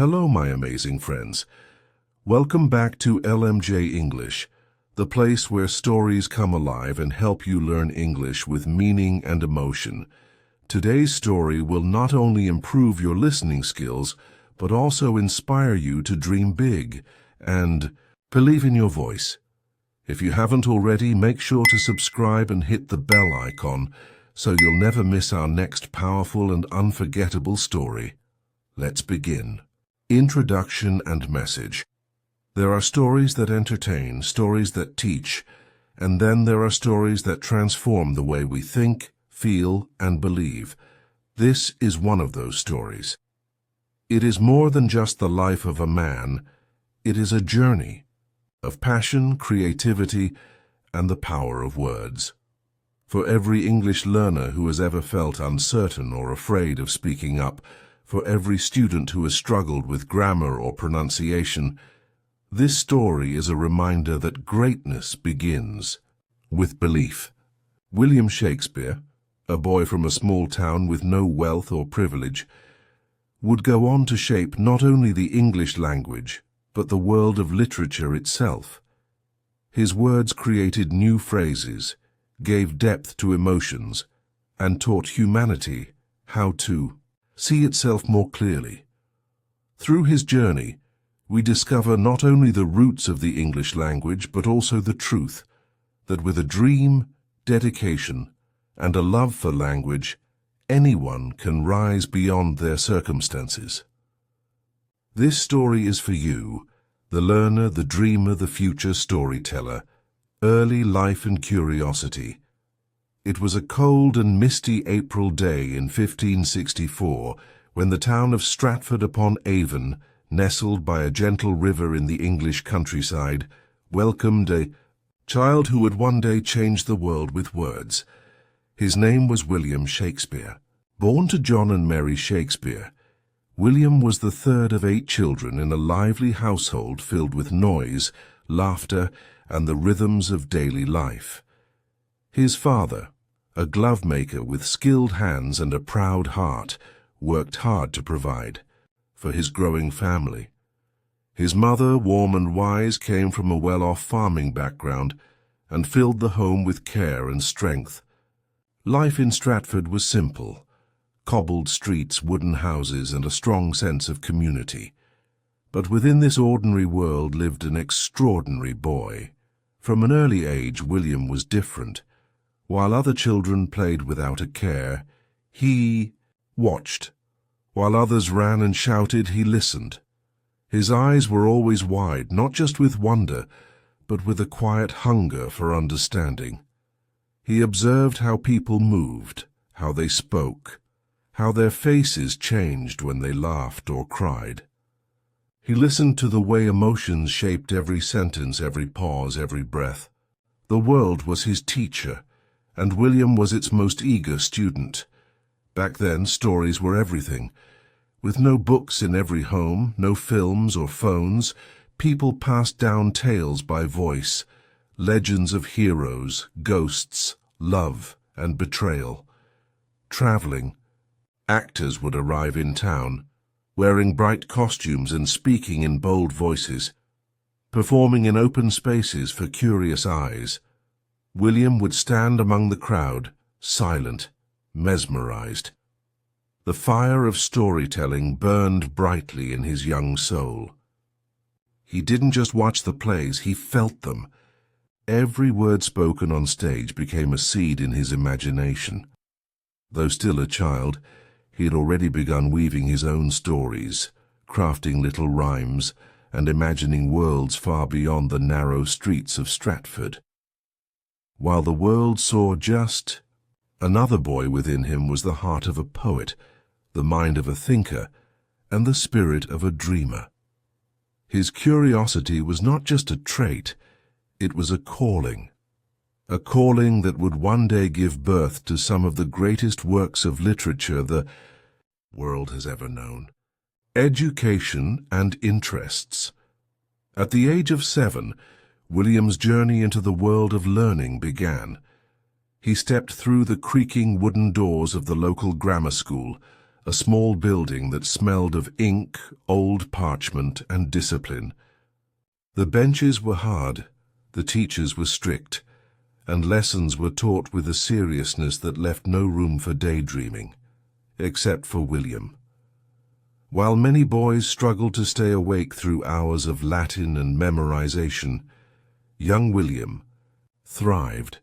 Hello, my amazing friends. Welcome back to LMJ English, the place where stories come alive and help you learn English with meaning and emotion. Today's story will not only improve your listening skills, but also inspire you to dream big and believe in your voice. If you haven't already, make sure to subscribe and hit the bell icon so you'll never miss our next powerful and unforgettable story. Let's begin. Introduction and message. There are stories that entertain, stories that teach, and then there are stories that transform the way we think, feel, and believe. This is one of those stories. It is more than just the life of a man. It is a journey of passion, creativity, and the power of words. For every English learner who has ever felt uncertain or afraid of speaking up, for every student who has struggled with grammar or pronunciation, this story is a reminder that greatness begins with belief. William Shakespeare, a boy from a small town with no wealth or privilege, would go on to shape not only the English language, but the world of literature itself. His words created new phrases, gave depth to emotions, and taught humanity how to see itself more clearly. Through his journey, we discover not only the roots of the English language, but also the truth that with a dream, dedication, and a love for language, anyone can rise beyond their circumstances. This story is for you, the learner, the dreamer, the future storyteller. Early life and curiosity. It was a cold and misty April day in 1564 when the town of Stratford-upon-Avon, nestled by a gentle river in the English countryside, welcomed a child who would one day change the world with words. His name was William Shakespeare. Born to John and Mary Shakespeare, William was the third of 8 children in a lively household filled with noise, laughter, and the rhythms of daily life. His father, a glove maker with skilled hands and a proud heart, worked hard to provide for his growing family. His mother, warm and wise, came from a well-off farming background and filled the home with care and strength. Life in Stratford was simple: cobbled streets, wooden houses, and a strong sense of community. But within this ordinary world lived an extraordinary boy. From an early age, William was different. While other children played without a care, he watched. While others ran and shouted, he listened. His eyes were always wide, not just with wonder, but with a quiet hunger for understanding. He observed how people moved, how they spoke, how their faces changed when they laughed or cried. He listened to the way emotions shaped every sentence, every pause, every breath. The world was his teacher, and William was its most eager student. Back then, stories were everything. With no books in every home, no films or phones, people passed down tales by voice, legends of heroes, ghosts, love, and betrayal. Traveling, actors would arrive in town, wearing bright costumes and speaking in bold voices, performing in open spaces for curious eyes. William would stand among the crowd, silent, mesmerized. The fire of storytelling burned brightly in his young soul. He didn't just watch the plays, he felt them. Every word spoken on stage became a seed in his imagination. Though still a child, he had already begun weaving his own stories, crafting little rhymes, and imagining worlds far beyond the narrow streets of Stratford. While the world saw just another boy, within him was the heart of a poet, the mind of a thinker, and the spirit of a dreamer. His curiosity was not just a trait, it was a calling that would one day give birth to some of the greatest works of literature the world has ever known. Education and interests. At the age of 7, William's journey into the world of learning began. He stepped through the creaking wooden doors of the local grammar school, a small building that smelled of ink, old parchment, and discipline. The benches were hard, the teachers were strict, and lessons were taught with a seriousness that left no room for daydreaming, except for William. While many boys struggled to stay awake through hours of Latin and memorization, young William thrived.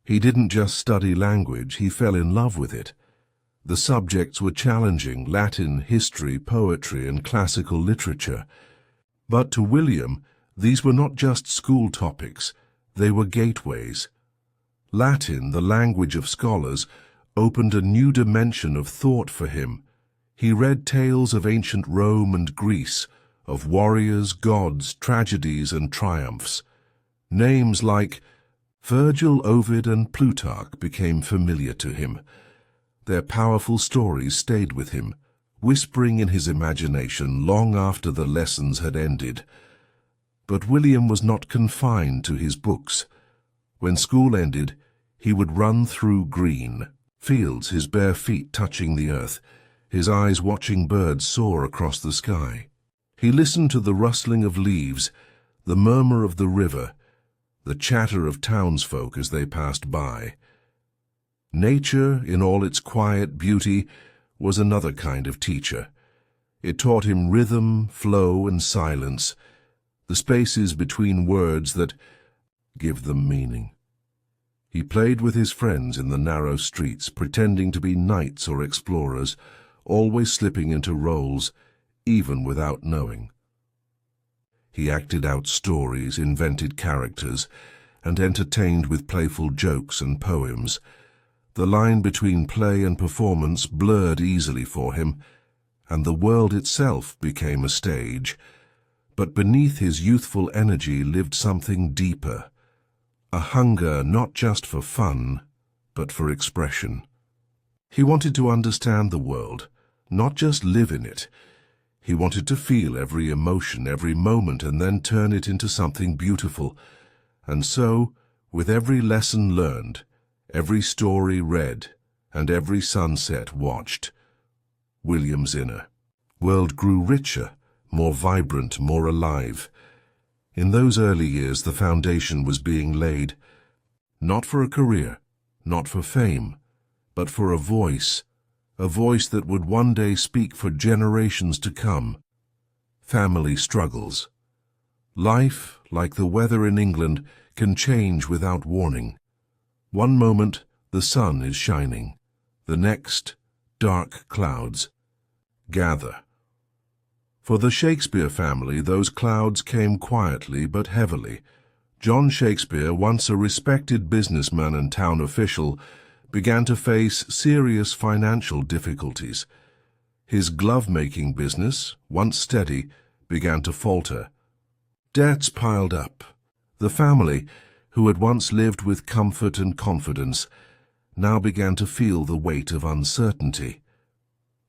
He didn't just study language, he fell in love with it. The subjects were challenging: Latin, history, poetry, and classical literature. But to William, these were not just school topics, they were gateways. Latin, the language of scholars, opened a new dimension of thought for him. He read tales of ancient Rome and Greece, of warriors, gods, tragedies, and triumphs. Names like Virgil, Ovid, and Plutarch became familiar to him. Their powerful stories stayed with him, whispering in his imagination long after the lessons had ended. But William was not confined to his books. When school ended, he would run through green fields, his bare feet touching the earth, his eyes watching birds soar across the sky. He listened to the rustling of leaves, the murmur of the river, the chatter of townsfolk as they passed by. Nature, in all its quiet beauty, was another kind of teacher. It taught him rhythm, flow, and silence, the spaces between words that give them meaning. He played with his friends in the narrow streets, pretending to be knights or explorers, always slipping into roles, even without knowing. He acted out stories, invented characters, and entertained with playful jokes and poems. The line between play and performance blurred easily for him, and the world itself became a stage. But beneath his youthful energy lived something deeper, a hunger not just for fun, but for expression. He wanted to understand the world, not just live in it. He wanted to feel every emotion, every moment, and then turn it into something beautiful. And so, with every lesson learned, every story read, and every sunset watched, William's inner world grew richer, more vibrant, more alive. In those early years, the foundation was being laid, not for a career, not for fame, but for a voice that would one day speak for generations to come. Family struggles. Life, like the weather in England, can change without warning. One moment, the sun is shining. The next, dark clouds gather. For the Shakespeare family, those clouds came quietly but heavily. John Shakespeare, once a respected businessman and town official, began to face serious financial difficulties. His glove-making business, once steady, began to falter. Debts piled up. The family, who had once lived with comfort and confidence, now began to feel the weight of uncertainty.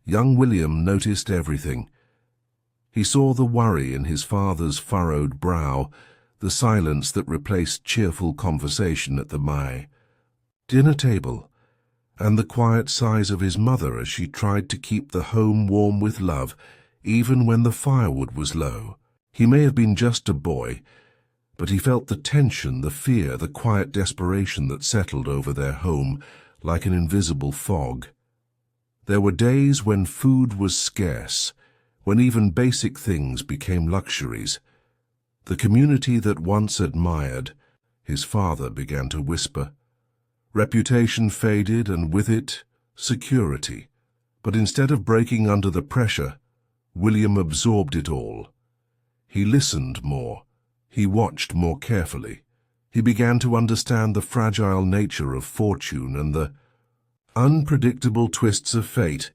Young William noticed everything. He saw the worry in his father's furrowed brow, the silence that replaced cheerful conversation at the dinner table, and the quiet sighs of his mother as she tried to keep the home warm with love, even when the firewood was low. He may have been just a boy, but he felt the tension, the fear, the quiet desperation that settled over their home like an invisible fog. There were days when food was scarce, when even basic things became luxuries. The community that once admired, his father began to whisper. Reputation faded, and with it, security. But instead of breaking under the pressure, William absorbed it all. He listened more. He watched more carefully. He began to understand the fragile nature of fortune and the unpredictable twists of fate.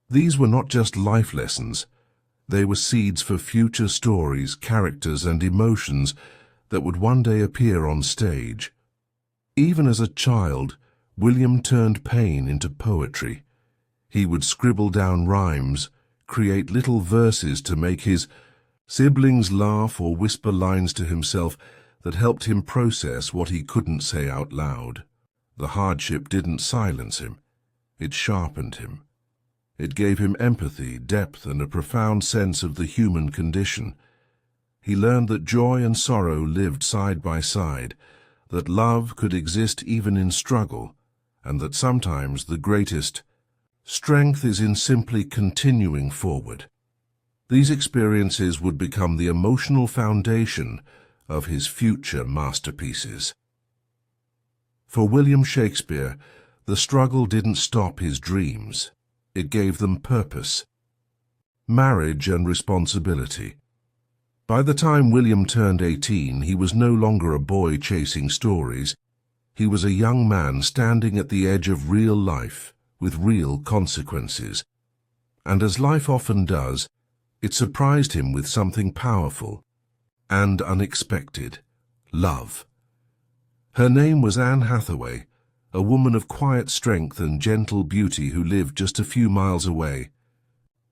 These were not just life lessons. They were seeds for future stories, characters, and emotions that would one day appear on stage. Even as a child, William turned pain into poetry. He would scribble down rhymes, create little verses to make his siblings laugh or whisper lines to himself that helped him process what he couldn't say out loud. The hardship didn't silence him. It sharpened him. It gave him empathy, depth, and a profound sense of the human condition. He learned that joy and sorrow lived side by side, that love could exist even in struggle, and that sometimes the greatest strength is in simply continuing forward. These experiences would become the emotional foundation of his future masterpieces. For William Shakespeare, the struggle didn't stop his dreams. It gave them purpose, marriage, and responsibility. By the time William turned 18, he was no longer a boy chasing stories. He was a young man standing at the edge of real life, with real consequences. And as life often does, it surprised him with something powerful and unexpected: love. Her name was Anne Hathaway, a woman of quiet strength and gentle beauty who lived just a few miles away.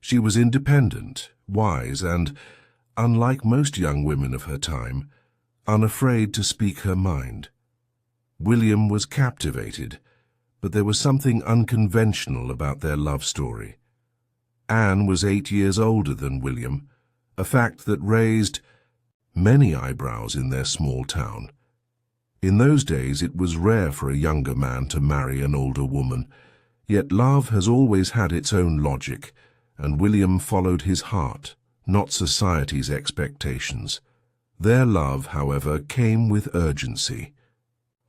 She was independent, wise, and, unlike most young women of her time, unafraid to speak her mind. William was captivated, but there was something unconventional about their love story. Anne was 8 years older than William, a fact that raised many eyebrows in their small town. In those days it was rare for a younger man to marry an older woman, yet love has always had its own logic, and William followed his heart, not society's expectations. Their love, however, came with urgency.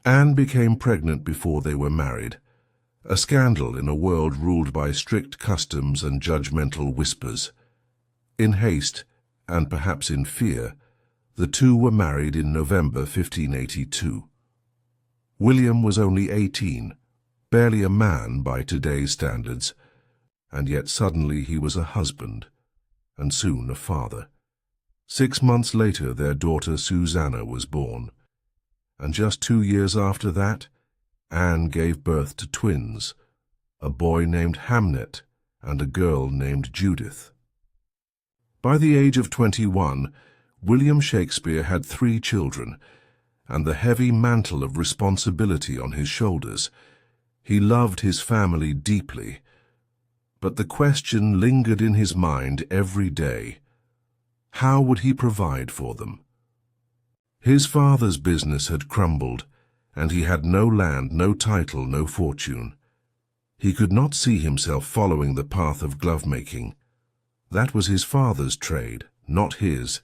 Anne became pregnant before they were married, a scandal in a world ruled by strict customs and judgmental whispers. In haste, and perhaps in fear, the two were married in November 1582. William was only 18, barely a man by today's standards, and yet suddenly he was a husband, and soon a father. 6 months later, their daughter Susanna was born, and just 2 years after that, Anne gave birth to twins, a boy named Hamnet and a girl named Judith. By the age of 21, William Shakespeare had 3 children, and the heavy mantle of responsibility on his shoulders. He loved his family deeply, but the question lingered in his mind every day: how would he provide for them? His father's business had crumbled, and he had no land, no title, no fortune. He could not see himself following the path of glove-making. That was his father's trade, not his.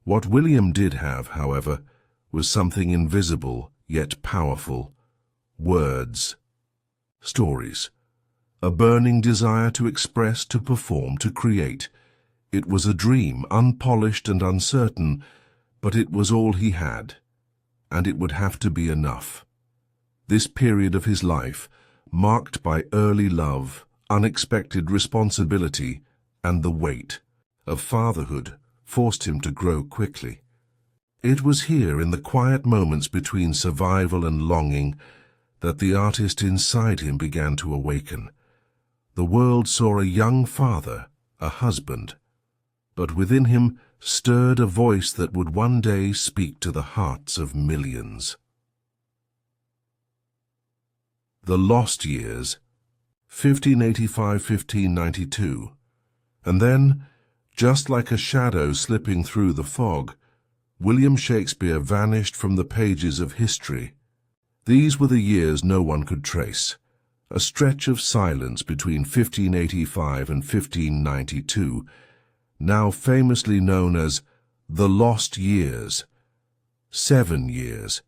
What William did have, however, was something invisible yet powerful: words, stories, a burning desire to express, to perform, to create. It was a dream, unpolished and uncertain, but it was all he had, and it would have to be enough. This period of his life, marked by early love, unexpected responsibility, and the weight of fatherhood, forced him to grow quickly. It was here, in the quiet moments between survival and longing, that the artist inside him began to awaken. The world saw a young father, a husband, but within him stirred a voice that would one day speak to the hearts of millions. The Lost Years, 1585–1592. And then, just like a shadow slipping through the fog, William Shakespeare vanished from the pages of history. These were the years no one could trace, a stretch of silence between 1585 and 1592, now famously known as the Lost Years. 7 years.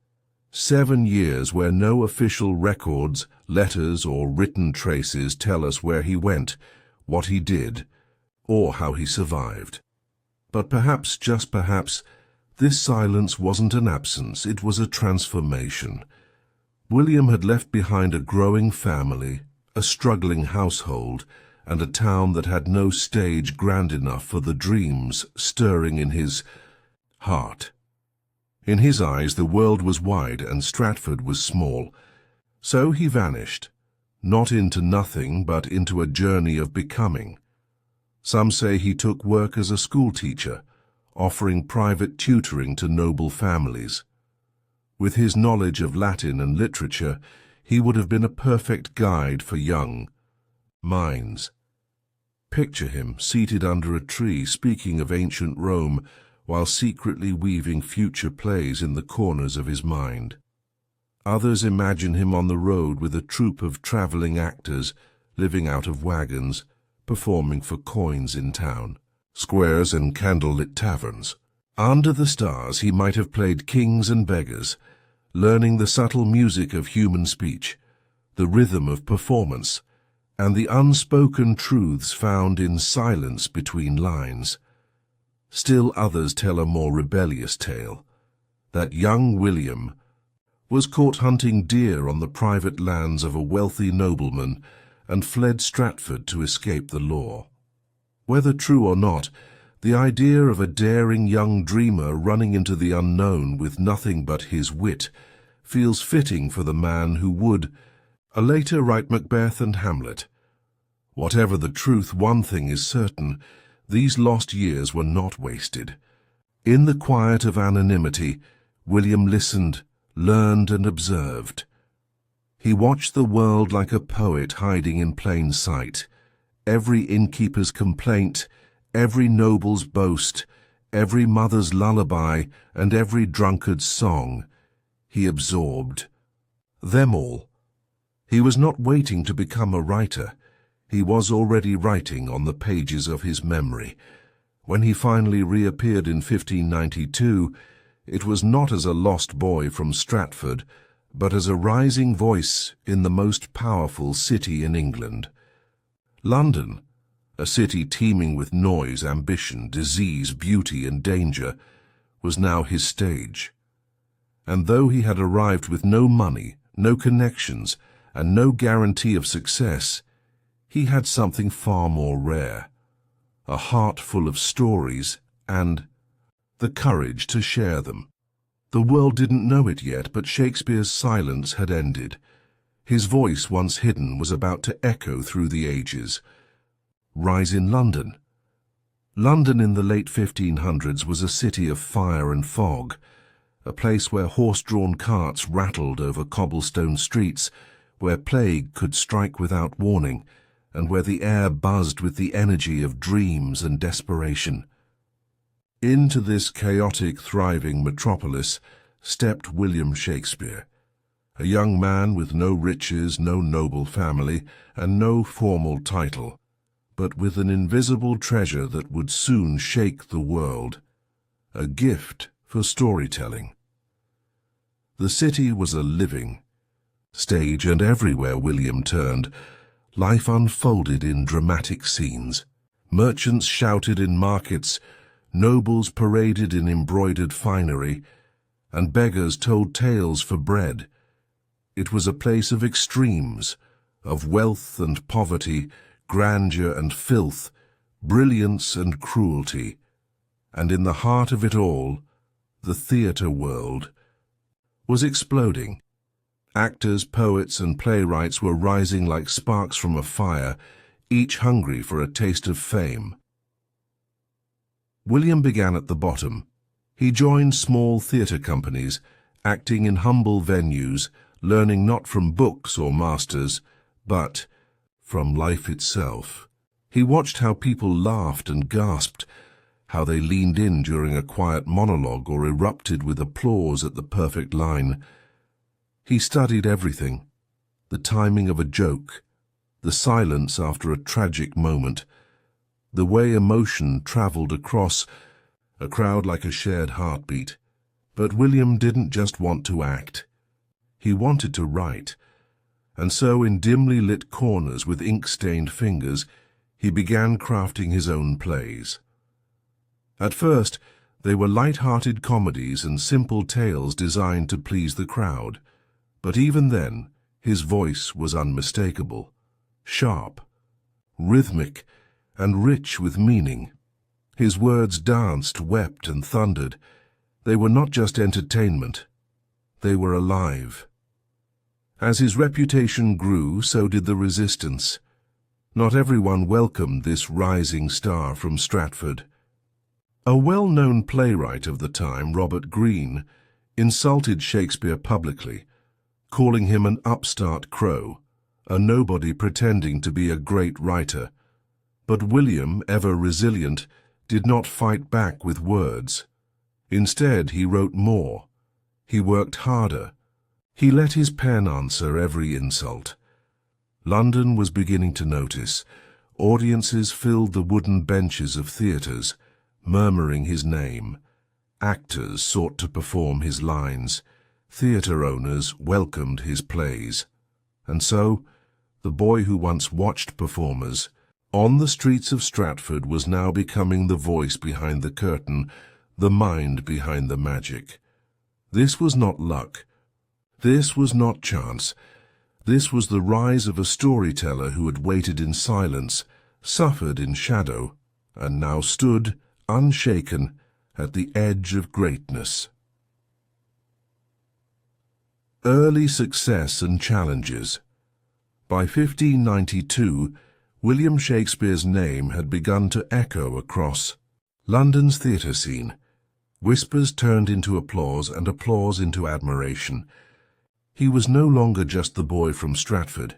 7 years where no official records, letters, or written traces tell us where he went, what he did, or how he survived. But perhaps, just perhaps, this silence wasn't an absence, it was a transformation. William had left behind a growing family, a struggling household, and a town that had no stage grand enough for the dreams stirring in his heart. In his eyes, the world was wide and Stratford was small. So he vanished, not into nothing, but into a journey of becoming. Some say he took work as a schoolteacher, offering private tutoring to noble families. With his knowledge of Latin and literature, he would have been a perfect guide for young minds. Picture him seated under a tree speaking of ancient Rome while secretly weaving future plays in the corners of his mind. Others imagine him on the road with a troupe of travelling actors living out of wagons, performing for coins in town, squares and candlelit taverns. Under the stars he might have played kings and beggars, learning the subtle music of human speech, the rhythm of performance, and the unspoken truths found in silence between lines. Still others tell a more rebellious tale, that young William was caught hunting deer on the private lands of a wealthy nobleman and fled Stratford to escape the law. Whether true or not, the idea of a daring young dreamer running into the unknown with nothing but his wit feels fitting for the man who would later write Macbeth and Hamlet. Whatever the truth, one thing is certain: these lost years were not wasted. In the quiet of anonymity, William listened, learned and observed. He watched the world like a poet hiding in plain sight. Every innkeeper's complaint, every noble's boast, every mother's lullaby, and every drunkard's song, he absorbed. Them all. He was not waiting to become a writer. He was already writing on the pages of his memory. When he finally reappeared in 1592, it was not as a lost boy from Stratford, but as a rising voice in the most powerful city in England. London, a city teeming with noise, ambition, disease, beauty, and danger, was now his stage. And though he had arrived with no money, no connections, and no guarantee of success, he had something far more rare: a heart full of stories and the courage to share them. The world didn't know it yet, but Shakespeare's silence had ended. His voice, once hidden, was about to echo through the ages. Rise in London. London in the late 1500s was a city of fire and fog, a place where horse-drawn carts rattled over cobblestone streets, where plague could strike without warning, and where the air buzzed with the energy of dreams and desperation. Into this chaotic, thriving metropolis stepped William Shakespeare, a young man with no riches, no noble family, and no formal title, but with an invisible treasure that would soon shake the world: a gift for storytelling. The city was a living stage, and everywhere William turned, life unfolded in dramatic scenes. Merchants shouted in markets, nobles paraded in embroidered finery, and beggars told tales for bread. It was a place of extremes, of wealth and poverty, grandeur and filth, brilliance and cruelty. And in the heart of it all, the theatre world was exploding. Actors, poets, and playwrights were rising like sparks from a fire, each hungry for a taste of fame. William began at the bottom. He joined small theatre companies, acting in humble venues, learning not from books or masters, but from life itself. He watched how people laughed and gasped, how they leaned in during a quiet monologue or erupted with applause at the perfect line. He studied everything: the timing of a joke, the silence after a tragic moment, the way emotion traveled across a crowd like a shared heartbeat. But William didn't just want to act. He wanted to write. And so, in dimly lit corners with ink-stained fingers, he began crafting his own plays. At first, they were light-hearted comedies and simple tales designed to please the crowd. But even then, his voice was unmistakable, sharp, rhythmic, and rich with meaning. His words danced, wept, and thundered. They were not just entertainment. They were alive. As his reputation grew, so did the resistance. Not everyone welcomed this rising star from Stratford. A well-known playwright of the time, Robert Greene, insulted Shakespeare publicly, calling him an upstart crow, a nobody pretending to be a great writer. But William, ever resilient, did not fight back with words. Instead, he wrote more. He worked harder. He let his pen answer every insult. London was beginning to notice. Audiences filled the wooden benches of theatres, murmuring his name. Actors sought to perform his lines. Theatre owners welcomed his plays. And so, the boy who once watched performers on the streets of Stratford was now becoming the voice behind the curtain, the mind behind the magic. This was not luck. This was not chance. This was the rise of a storyteller who had waited in silence, suffered in shadow, and now stood, unshaken, at the edge of greatness. Early success and challenges. By 1592, William Shakespeare's name had begun to echo across London's theatre scene. Whispers turned into applause and applause into admiration. He was no longer just the boy from Stratford.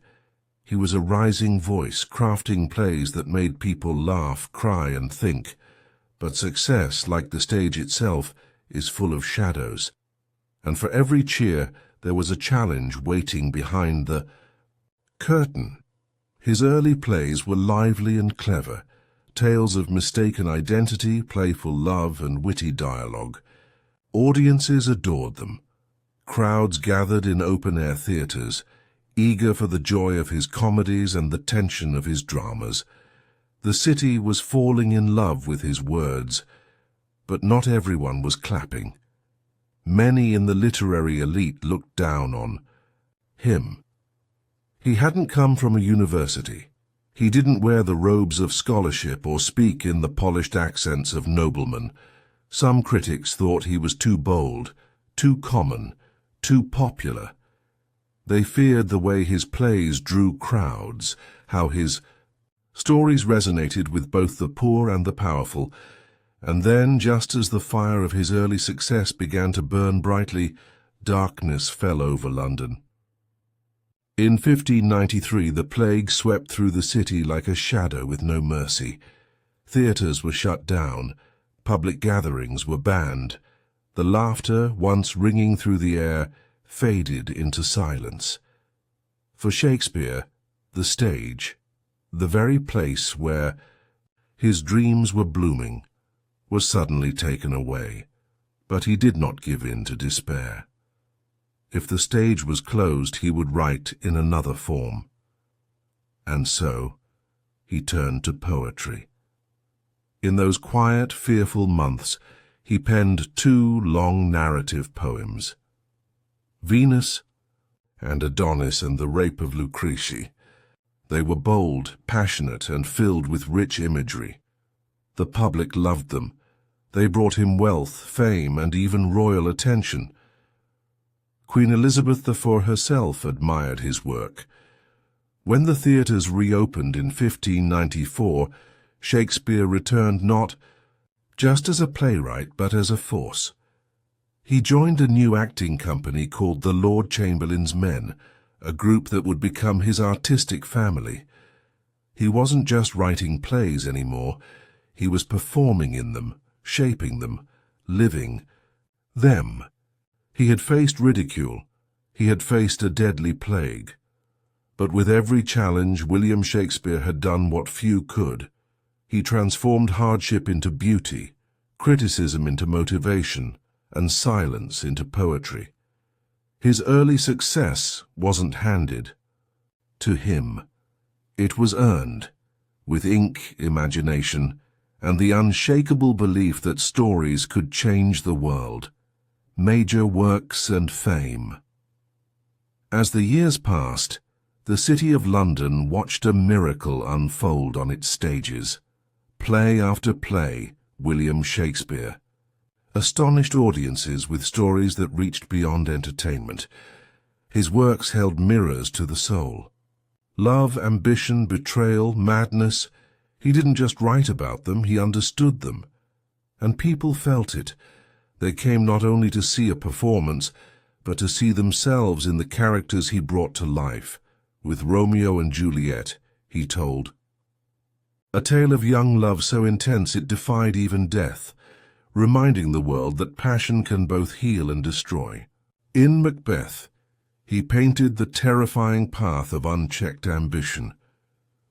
He was a rising voice, crafting plays that made people laugh, cry, and think. But success, like the stage itself, is full of shadows. And for every cheer, there was a challenge waiting behind the curtain. His early plays were lively and clever, tales of mistaken identity, playful love, and witty dialogue. Audiences adored them. Crowds gathered in open-air theatres, eager for the joy of his comedies and the tension of his dramas. The city was falling in love with his words, but not everyone was clapping. Many in the literary elite looked down on him. He hadn't come from a university. He didn't wear the robes of scholarship or speak in the polished accents of noblemen. Some critics thought he was too bold, too common, too popular. They feared the way his plays drew crowds, how his stories resonated with both the poor and the powerful. And then, just as the fire of his early success began to burn brightly, darkness fell over London. In 1593, the plague swept through the city like a shadow with no mercy. Theatres were shut down. Public gatherings were banned. The laughter, once ringing through the air, faded into silence. For Shakespeare, the stage, the very place where his dreams were blooming, was suddenly taken away. But he did not give in to despair. If the stage was closed, he would write in another form. And so, he turned to poetry. In those quiet, fearful months, he penned 2 long narrative poems, Venus and Adonis and the Rape of Lucrece. They were bold, passionate, and filled with rich imagery. The public loved them. They brought him wealth, fame, and even royal attention. Queen Elizabeth IV herself admired his work. When the theatres reopened in 1594, Shakespeare returned not just as a playwright, but as a force. He joined a new acting company called the Lord Chamberlain's Men, a group that would become his artistic family. He wasn't just writing plays anymore. He was performing in them, shaping them, living them. He had faced ridicule. He had faced a deadly plague. But with every challenge, William Shakespeare had done what few could. He transformed hardship into beauty, criticism into motivation, and silence into poetry. His early success wasn't handed to him. It was earned, with ink, imagination, and the unshakable belief that stories could change the world. Major works and fame. As the years passed, the city of London watched a miracle unfold on its stages. Play after play, William Shakespeare. Astonished audiences with stories that reached beyond entertainment. His works held mirrors to the soul. Love, ambition, betrayal, madness. He didn't just write about them, he understood them. And people felt it. They came not only to see a performance, but to see themselves in the characters he brought to life. With Romeo and Juliet, he told A tale of young love so intense it defied even death, reminding the world that passion can both heal and destroy. In Macbeth, he painted the terrifying path of unchecked ambition,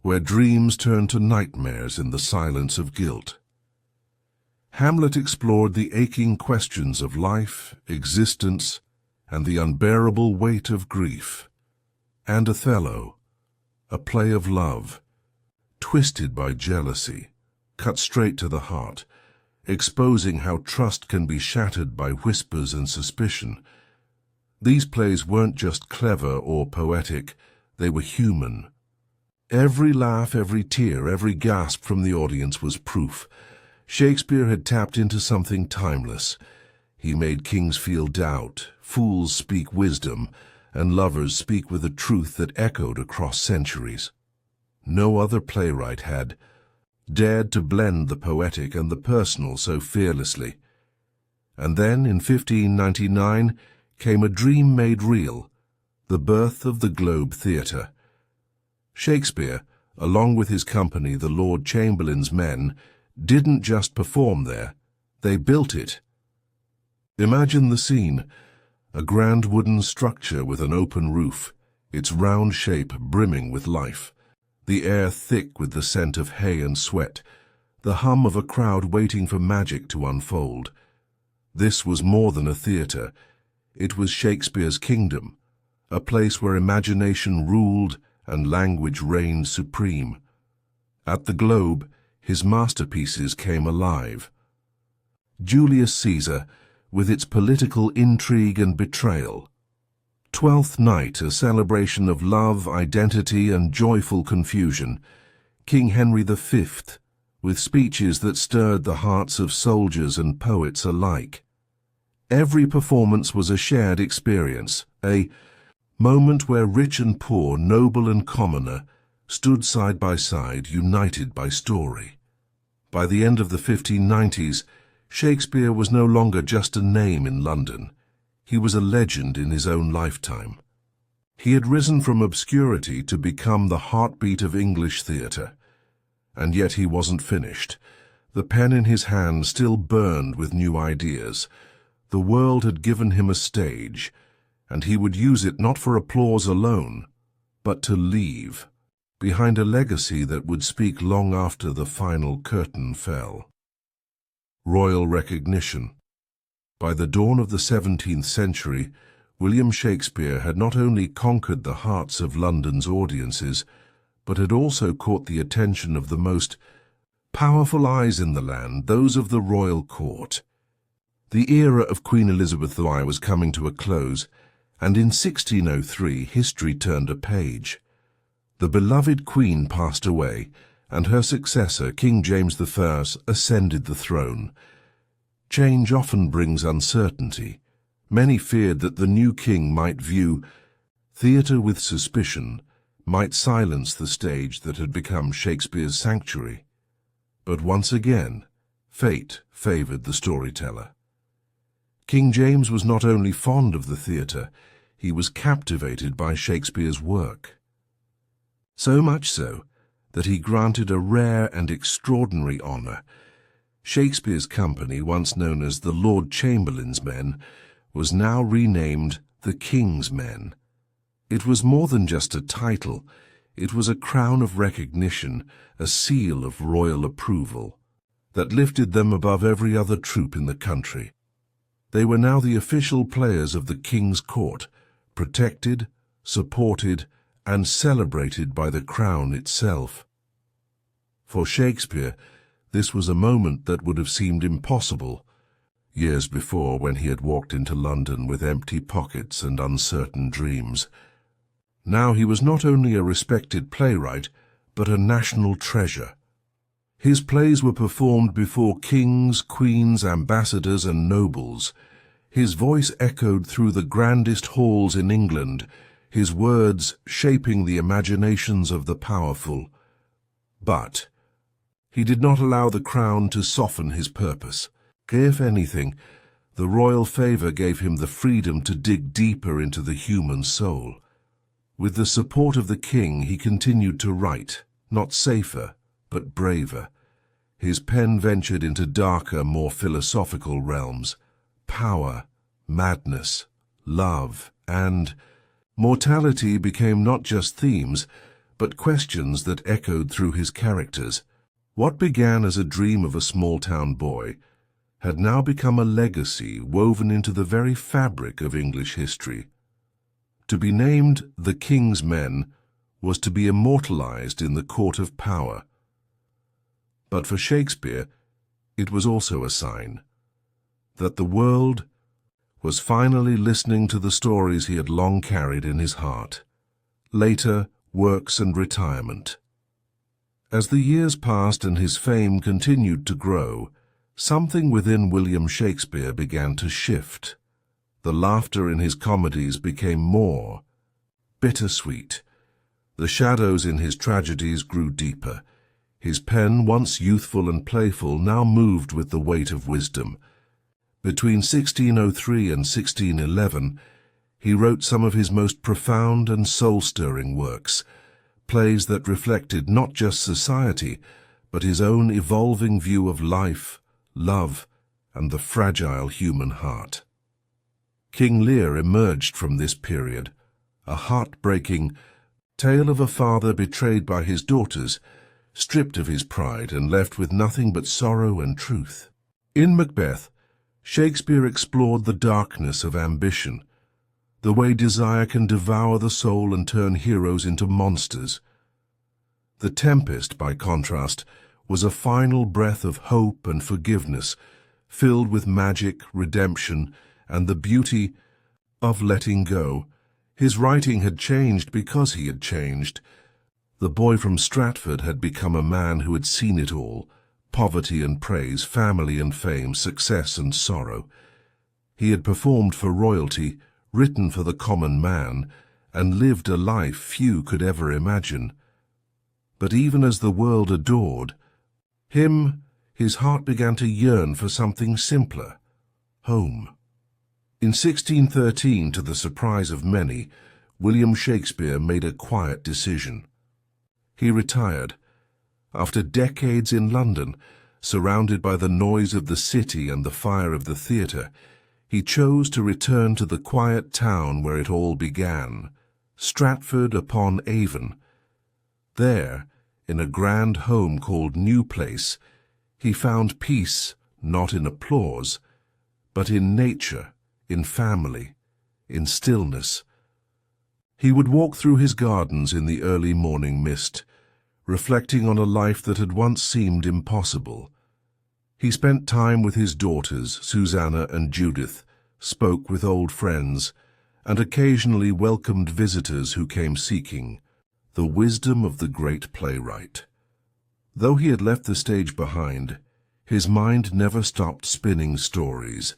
where dreams turn to nightmares in the silence of guilt. Hamlet explored the aching questions of life, existence, and the unbearable weight of grief. And Othello, a play of love, twisted by jealousy, cut straight to the heart, exposing how trust can be shattered by whispers and suspicion. These plays weren't just clever or poetic, they were human. Every laugh, every tear, every gasp from the audience was proof. Shakespeare had tapped into something timeless. He made kings feel doubt, fools speak wisdom, and lovers speak with a truth that echoed across centuries. No other playwright had dared to blend the poetic and the personal so fearlessly. And then, in 1599, came a dream made real, the birth of the Globe Theatre. Shakespeare, along with his company, the Lord Chamberlain's Men, didn't just perform there, they built it. Imagine the scene, a grand wooden structure with an open roof, its round shape brimming with life, the air thick with the scent of hay and sweat, the hum of a crowd waiting for magic to unfold. This was more than a theatre, it was Shakespeare's kingdom, a place where imagination ruled and language reigned supreme. At the Globe, his masterpieces came alive. Julius Caesar, with its political intrigue and betrayal. Twelfth Night, a celebration of love, identity, and joyful confusion. King Henry V, with speeches that stirred the hearts of soldiers and poets alike. Every performance was a shared experience, a moment where rich and poor, noble and commoner, stood side by side, united by story. By the end of the 1590s, Shakespeare was no longer just a name in London. He was a legend in his own lifetime. He had risen from obscurity to become the heartbeat of English theatre. And yet he wasn't finished. The pen in his hand still burned with new ideas. The world had given him a stage, and he would use it not for applause alone, but to leave behind a legacy that would speak long after the final curtain fell. Royal recognition. By the dawn of the 17th century, William Shakespeare had not only conquered the hearts of London's audiences, but had also caught the attention of the most powerful eyes in the land, those of the royal court. The era of Queen Elizabeth I was coming to a close, and in 1603 history turned a page. The beloved Queen passed away, and her successor, King James I, ascended the throne. Change often brings uncertainty. Many feared that the new king might view theatre with suspicion, might silence the stage that had become Shakespeare's sanctuary. But once again, fate favoured the storyteller. King James was not only fond of the theatre, he was captivated by Shakespeare's work. So much so that he granted a rare and extraordinary honour. Shakespeare's company, once known as the Lord Chamberlain's Men, was now renamed the King's Men. It was more than just a title. It was a crown of recognition, a seal of royal approval, that lifted them above every other troupe in the country. They were now the official players of the King's court, protected, supported, and celebrated by the crown itself. For Shakespeare, this was a moment that would have seemed impossible years before, when he had walked into London with empty pockets and uncertain dreams. Now he was not only a respected playwright, but a national treasure. His plays were performed before kings, queens, ambassadors, and nobles. His voice echoed through the grandest halls in England, his words shaping the imaginations of the powerful. But he did not allow the crown to soften his purpose. If anything, the royal favour gave him the freedom to dig deeper into the human soul. With the support of the king, he continued to write, not safer, but braver. His pen ventured into darker, more philosophical realms. Power, madness, love, and mortality became not just themes, but questions that echoed through his characters. What began as a dream of a small-town boy had now become a legacy woven into the very fabric of English history. To be named the King's Men was to be immortalized in the court of power. But for Shakespeare, it was also a sign that the world was finally listening to the stories he had long carried in his heart. Later, works and retirement. As the years passed and his fame continued to grow, something within William Shakespeare began to shift. The laughter in his comedies became more bittersweet. The shadows in his tragedies grew deeper. His pen, once youthful and playful, now moved with the weight of wisdom. Between 1603 and 1611, he wrote some of his most profound and soul-stirring works, plays that reflected not just society, but his own evolving view of life, love, and the fragile human heart. King Lear emerged from this period, a heartbreaking tale of a father betrayed by his daughters, stripped of his pride and left with nothing but sorrow and truth. In Macbeth, Shakespeare explored the darkness of ambition, the way desire can devour the soul and turn heroes into monsters. The Tempest, by contrast, was a final breath of hope and forgiveness, filled with magic, redemption, and the beauty of letting go. His writing had changed because he had changed. The boy from Stratford had become a man who had seen it all: poverty and praise, family and fame, success and sorrow. He had performed for royalty, written for the common man, and lived a life few could ever imagine. But even as the world adored him, his heart began to yearn for something simpler: home. In 1613, to the surprise of many, William Shakespeare made a quiet decision. He retired. After decades in London, surrounded by the noise of the city and the fire of the theatre, he chose to return to the quiet town where it all began, Stratford-upon-Avon. There, in a grand home called New Place, he found peace not in applause, but in nature, in family, in stillness. He would walk through his gardens in the early morning mist, reflecting on a life that had once seemed impossible. He spent time with his daughters, Susanna and Judith, spoke with old friends, and occasionally welcomed visitors who came seeking the wisdom of the great playwright. Though he had left the stage behind, his mind never stopped spinning stories.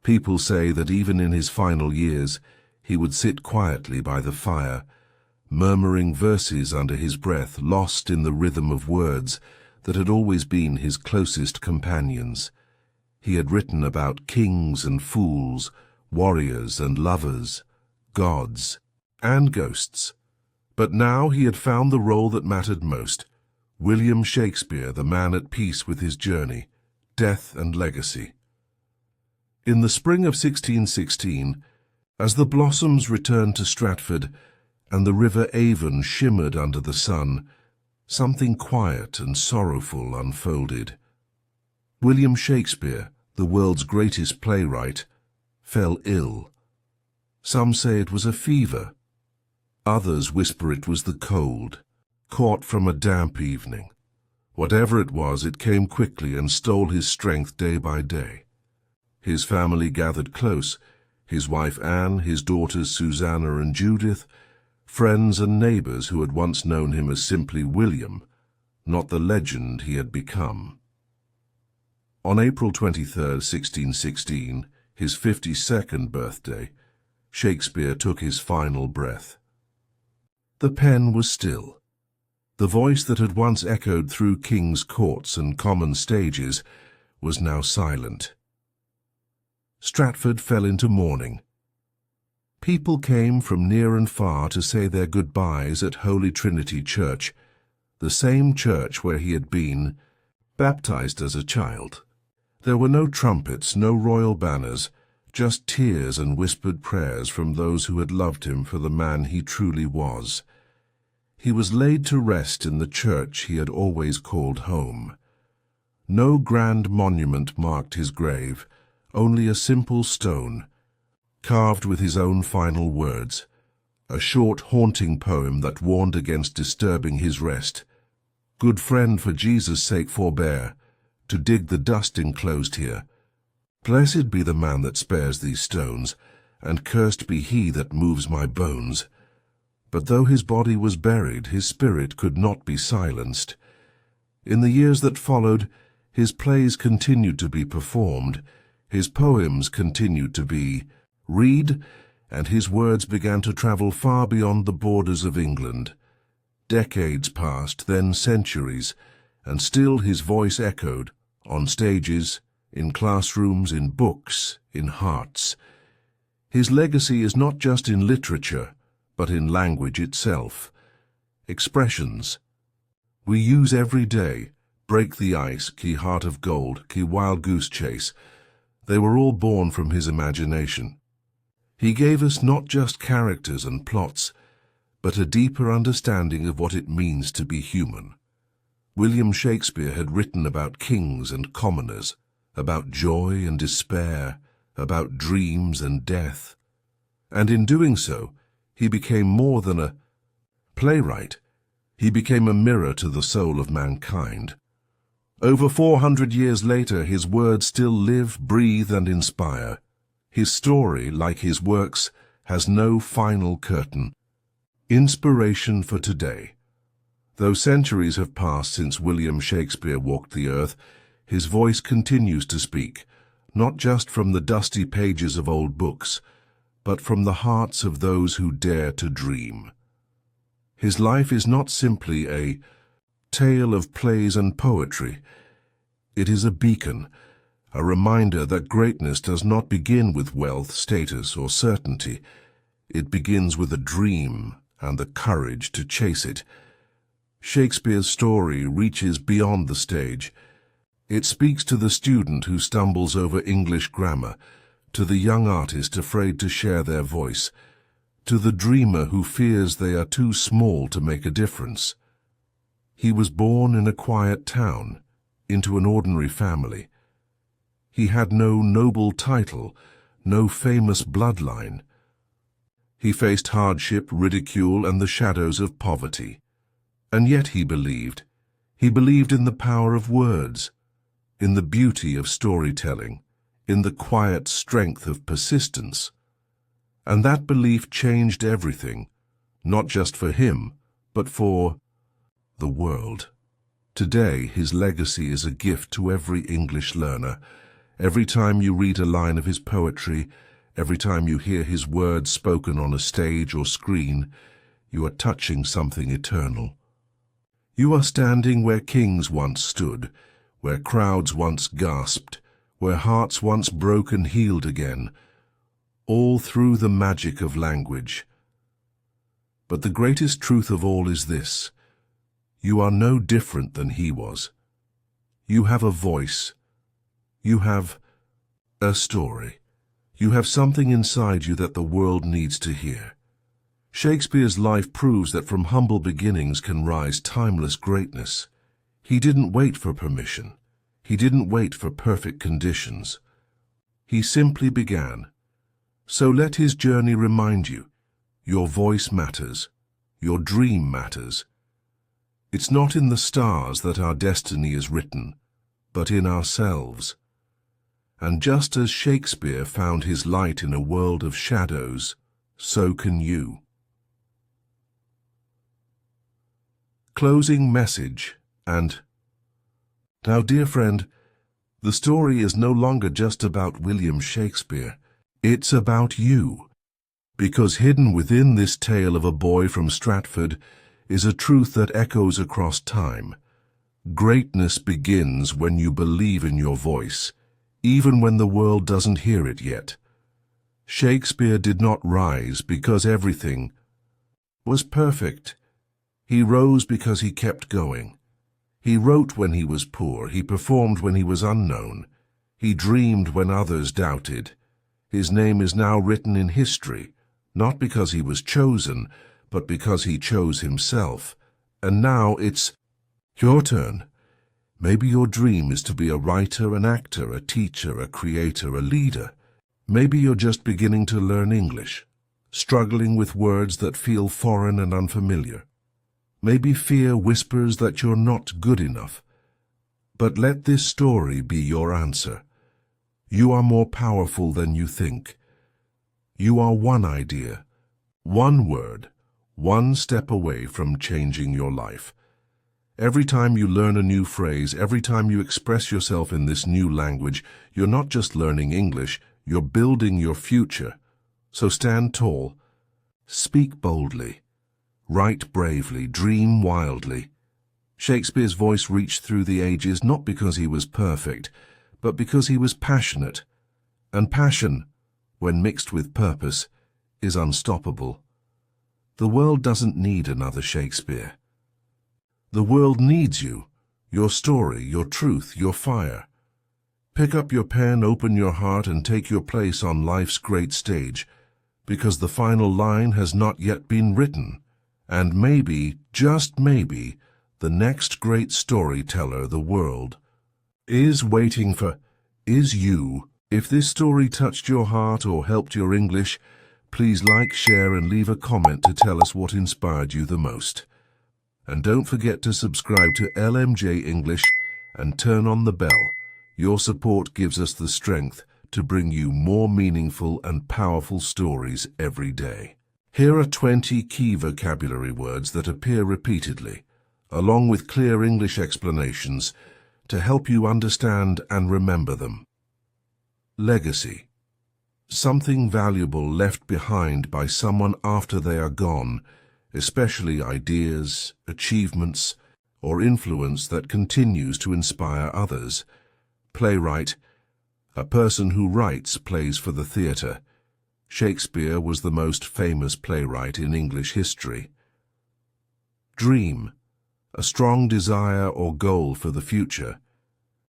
People say that even in his final years, he would sit quietly by the fire, murmuring verses under his breath, lost in the rhythm of words that had always been his closest companions. He had written about kings and fools, warriors and lovers, gods and ghosts. But now he had found the role that mattered most: William Shakespeare, the man at peace with his journey, death and legacy. In the spring of 1616, as the blossoms returned to Stratford and the river Avon shimmered under the sun, something quiet and sorrowful unfolded. William Shakespeare, the world's greatest playwright, fell ill. Some say it was a fever. Others whisper it was the cold, caught from a damp evening. Whatever it was, it came quickly and stole his strength day by day. His family gathered close: his wife Anne, his daughters Susanna and Judith, friends and neighbors who had once known him as simply William, not the legend he had become. On April 23, 1616, his 52nd birthday, Shakespeare took his final breath. The pen was still. The voice that had once echoed through kings' courts and common stages was now silent. Stratford fell into mourning. People came from near and far to say their goodbyes at Holy Trinity Church, the same church where he had been baptized as a child. There were no trumpets, no royal banners, just tears and whispered prayers from those who had loved him for the man he truly was. He was laid to rest in the church he had always called home. No grand monument marked his grave, only a simple stone, carved with his own final words, a short, haunting poem that warned against disturbing his rest. Good friend, for Jesus' sake forbear to dig the dust enclosed here. Blessed be the man that spares these stones, and cursed be he that moves my bones. But though his body was buried, his spirit could not be silenced. In the years that followed, his plays continued to be performed, his poems continued to be read, and his words began to travel far beyond the borders of England. Decades passed, then centuries, and still his voice echoed, on stages, in classrooms, in books, in hearts. His legacy is not just in literature, but in language itself. Expressions we use every day, break the ice, key heart of gold, key wild goose chase, they were all born from his imagination. He gave us not just characters and plots, but a deeper understanding of what it means to be human. William Shakespeare had written about kings and commoners, about joy and despair, about dreams and death. And in doing so, he became more than a playwright. He became a mirror to the soul of mankind. Over 400 years later, his words still live, breathe, and inspire. His story, like his works, has no final curtain. Inspiration for today. Though centuries have passed since William Shakespeare walked the earth, his voice continues to speak, not just from the dusty pages of old books, but from the hearts of those who dare to dream. His life is not simply a tale of plays and poetry. It is a beacon, a reminder that greatness does not begin with wealth, status, or certainty. It begins with a dream and the courage to chase it. Shakespeare's story reaches beyond the stage. It speaks to the student who stumbles over English grammar, to the young artist afraid to share their voice, to the dreamer who fears they are too small to make a difference. He was born in a quiet town, into an ordinary family. He had no noble title, no famous bloodline. He faced hardship, ridicule, and the shadows of poverty. And yet he believed. He believed in the power of words, in the beauty of storytelling, in the quiet strength of persistence. And that belief changed everything, not just for him, but for the world. Today, his legacy is a gift to every English learner. Every time you read a line of his poetry, every time you hear his words spoken on a stage or screen, you are touching something eternal. You are standing where kings once stood, where crowds once gasped, where hearts once broke and healed again, all through the magic of language. But the greatest truth of all is this: you are no different than he was. You have a voice. You have a story. You have something inside you that the world needs to hear. Shakespeare's life proves that from humble beginnings can rise timeless greatness. He didn't wait for permission. He didn't wait for perfect conditions. He simply began. So let his journey remind you, your voice matters. Your dream matters. It's not in the stars that our destiny is written, but in ourselves. And just as Shakespeare found his light in a world of shadows, so can you. Closing message. And now, dear friend, the story is no longer just about William Shakespeare. It's about you. Because hidden within this tale of a boy from Stratford is a truth that echoes across time. Greatness begins when you believe in your voice, even when the world doesn't hear it yet. Shakespeare did not rise because everything was perfect. He rose because he kept going. He wrote when he was poor. He performed when he was unknown. He dreamed when others doubted. His name is now written in history, not because he was chosen, but because he chose himself. And now it's your turn. Maybe your dream is to be a writer, an actor, a teacher, a creator, a leader. Maybe you're just beginning to learn English, struggling with words that feel foreign and unfamiliar. Maybe fear whispers that you're not good enough. But let this story be your answer. You are more powerful than you think. You are one idea, one word, one step away from changing your life. Every time you learn a new phrase, every time you express yourself in this new language, you're not just learning English, you're building your future. So stand tall, speak boldly, write bravely, dream wildly. Shakespeare's voice reached through the ages not because he was perfect, but because he was passionate. And passion, when mixed with purpose, is unstoppable. The world doesn't need another Shakespeare. The world needs you, your story, your truth, your fire. Pick up your pen, open your heart, and take your place on life's great stage, because the final line has not yet been written, and maybe, just maybe, the next great storyteller the world is waiting for is you. If this story touched your heart or helped your English, please like, share, and leave a comment to tell us what inspired you the most. And don't forget to subscribe to LMJ English and turn on the bell. Your support gives us the strength to bring you more meaningful and powerful stories every day. Here are 20 key vocabulary words that appear repeatedly, along with clear English explanations to help you understand and remember them. Legacy. Something valuable left behind by someone after they are gone, especially ideas, achievements, or influence that continues to inspire others. Playwright. A person who writes plays for the theatre. Shakespeare was the most famous playwright in English history. Dream. A strong desire or goal for the future,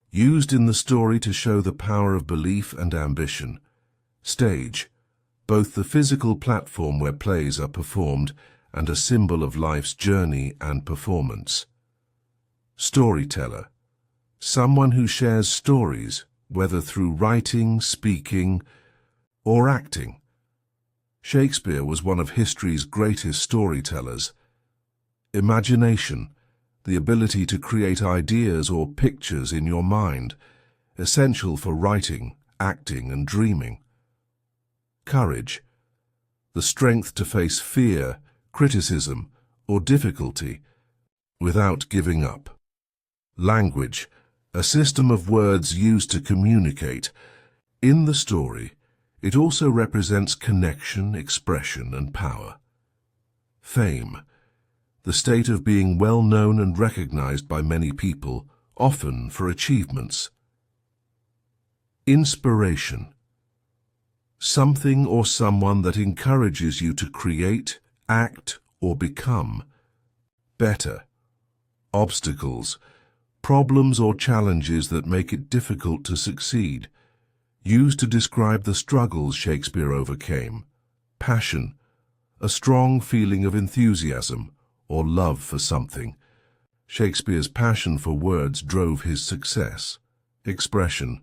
used in the story to show the power of belief and ambition. Stage. Both the physical platform where plays are performed and a symbol of life's journey and performance. Storyteller. Someone who shares stories, whether through writing, speaking, or acting. Shakespeare was one of history's greatest storytellers. Imagination. The ability to create ideas or pictures in your mind, essential for writing, acting, and dreaming. Courage. The strength to face fear, criticism, or difficulty without giving up. Language. A system of words used to communicate. In the story, it also represents connection, expression, and power. Fame. The state of being well known and recognized by many people, often for achievements. Inspiration. Something or someone that encourages you to create, act, or become better. Obstacles. Problems or challenges that make it difficult to succeed. Used to describe the struggles Shakespeare overcame. Passion. A strong feeling of enthusiasm or love for something. Shakespeare's passion for words drove his success. Expression.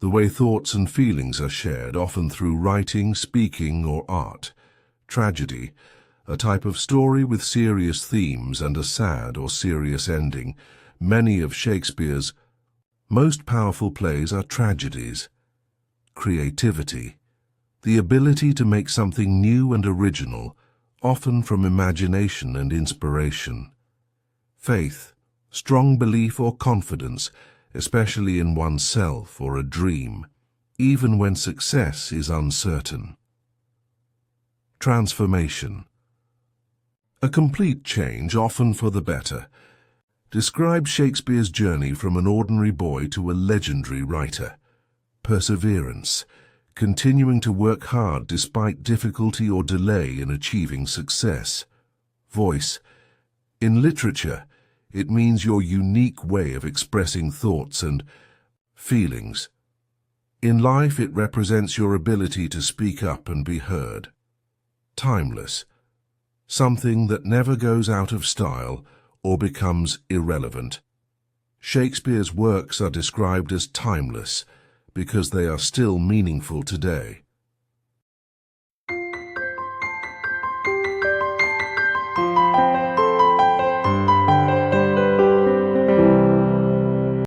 The way thoughts and feelings are shared, often through writing, speaking, or art. Tragedy. A type of story with serious themes and a sad or serious ending. Many of Shakespeare's most powerful plays are tragedies. Creativity. The ability to make something new and original, often from imagination and inspiration. Faith. Strong belief or confidence, especially in oneself or a dream, even when success is uncertain. Transformation. A complete change, often for the better. Describes Shakespeare's journey from an ordinary boy to a legendary writer. Perseverance. Continuing to work hard despite difficulty or delay in achieving success. Voice. In literature, it means your unique way of expressing thoughts and feelings. In life, it represents your ability to speak up and be heard. Timeless. Something that never goes out of style or becomes irrelevant. Shakespeare's works are described as timeless because they are still meaningful today.